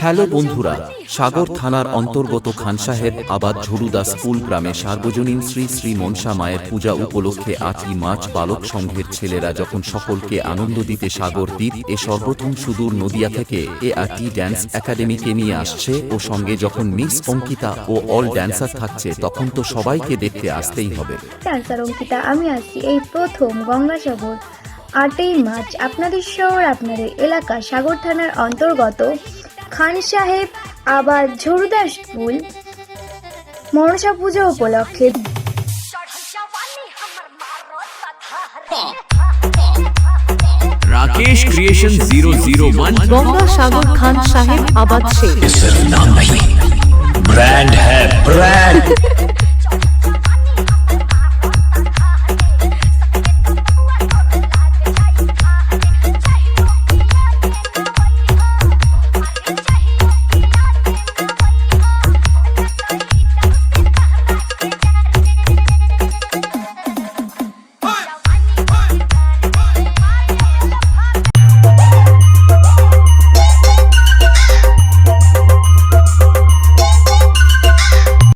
Hello বন্ধুরা, সাগর থানার অন্তর্গত খানসাহেব আবাদ ঝুড়ুদা স্কুল গ্রামে সার্বজনীন শ্রী শ্রী মনসা মায়ের পূজা উপলক্ষে 8ই মার্চ বালক সংঘের ছেলেরা যখন সকলকে আনন্দ দিতে সাগর দ্বীপ এ সর্বপ্রথম সুদূর নদিয়া থেকে ART ড্যান্স একাডেমিকে নিয়ে আসছে ও সঙ্গে যখন মিস অঙ্কিতা ও অল ড্যান্সার থাকছে তখন তো সবাইকে দেখতে আসতেই হবে। ড্যান্সার অঙ্কিতা আমি আসছি এই প্রথম গঙ্গাসাগর 8ই মার্চ আপনাদের শহর আপনাদের এলাকা সাগর থানার অন্তর্গত খান সাহেব আবাদ ঝুড়ুদা স্কুল মনসা পূজা উপলক্ষে राकेश क्रिएशन 001 गंगासागर खान साहेब आबाद से सिर्फ नाम नहीं, ब्रांड है ब्रांड।